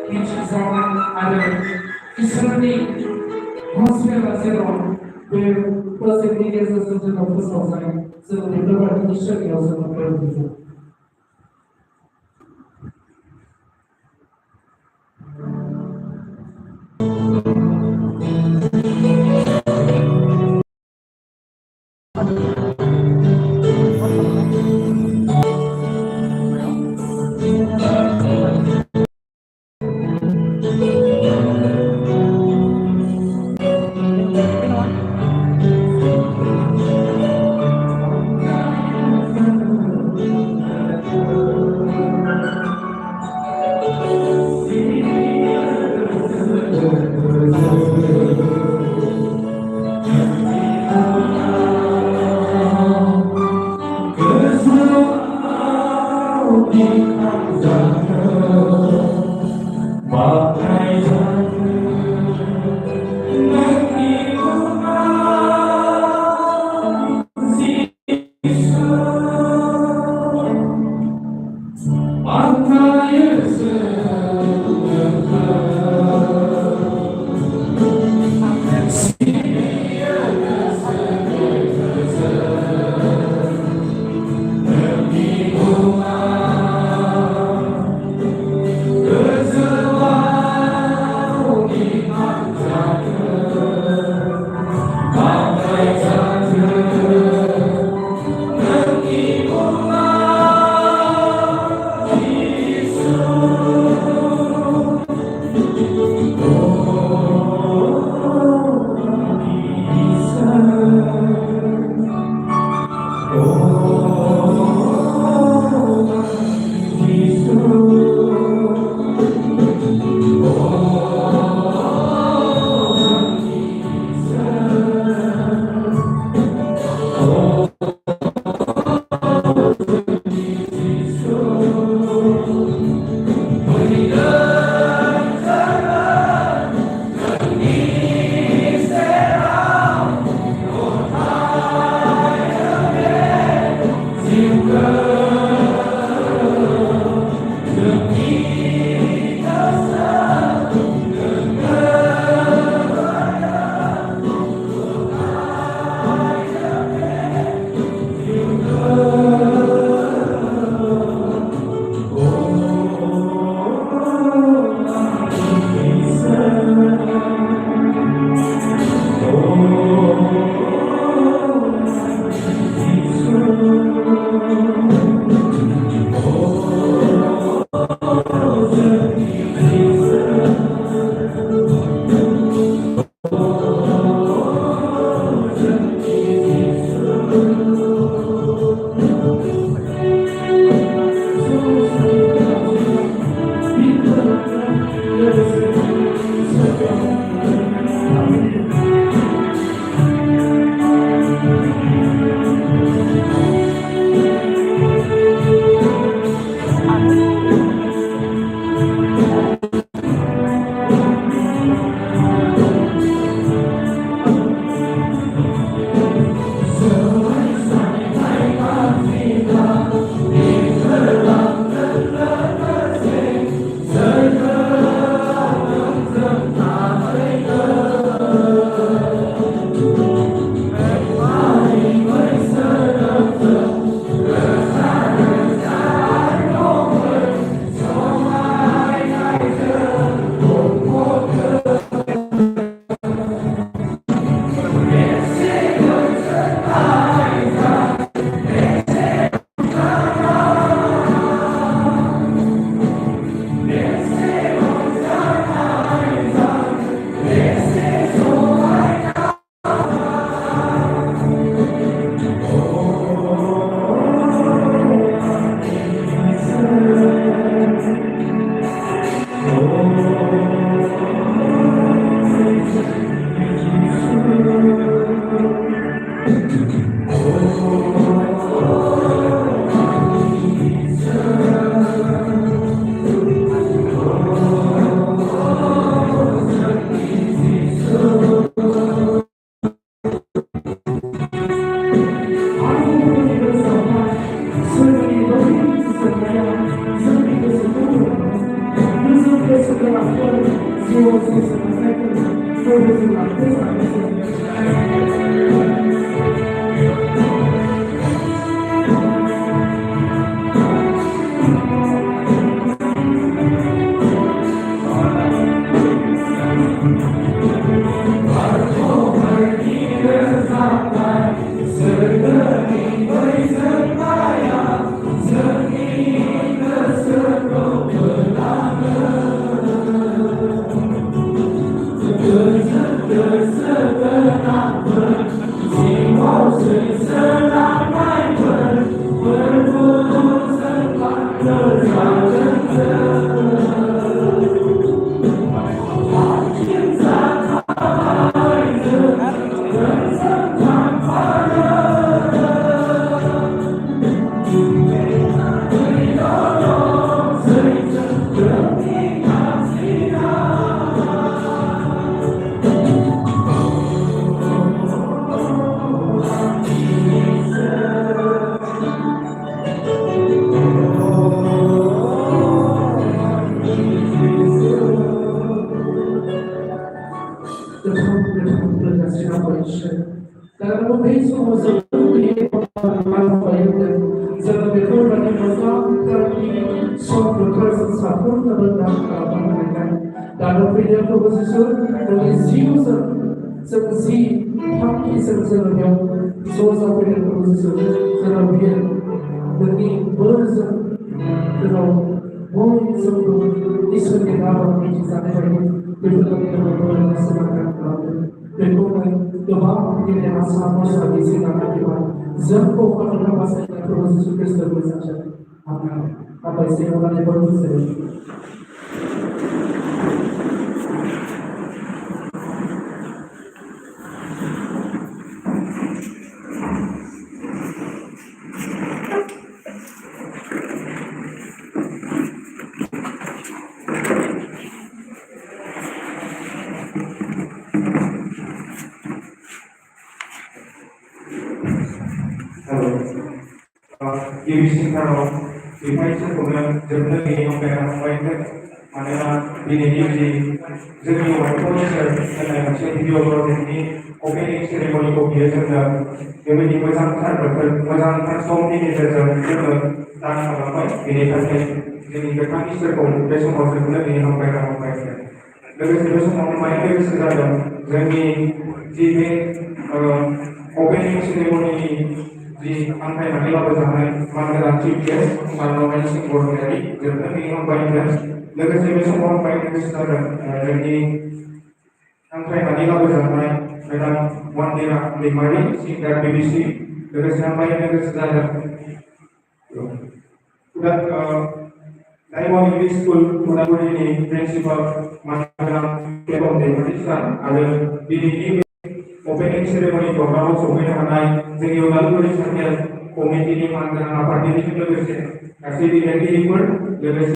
मिथिजानाय आरो इसोरनि हस्पिटाल जेराव बे प्रजेक्टनि गेजेरजों जोङो फोसावजानाय जोङो बेफोरबायदि इसोरनियाव जोङो फोरोंबोदों। segala jiwa selesai berbuat Karena besok masuk di malam bayar jangan berkorban masalah kami sok berkorban sapun terhadap mereka dalam video proposisi dari zius seperti haki sebenarnya soal video proposisi terlebih dari berza terlalu boleh sebelum disuruh dalam kisah ini berbagai berbagai masalah Perdoa doa kita asal masa di sini kita zampo pada masa yang terus Kristus bersaja. Amin. Apa istilah yang berdoa Ibisi kalau ibisi kemudian jadinya ini yang baiknya mana ini jadi waktu saya video ini opening ceremony kopi saja jadi di macam transform ini saja jadi tak apa ini kan jadi kami serpong besok masuk ini yang baiknya lalu besok mau main lagi saja jadi opening ceremony di angkai nanti lalu sampai mengadakan CPS malam ini singgung dari jadi minum banyak lalu saya semua banyak sekarang jadi angkai nanti lalu sampai dalam wanita limari singkat BBC lalu sampai ini sekarang sudah dari wanita school mudah ini prinsipal mengadakan kepentingan ada di opening ceremony program sampai dengan jadi lalu tulis komite ini mengadakan apa ini juga bisa kasih di nanti ikut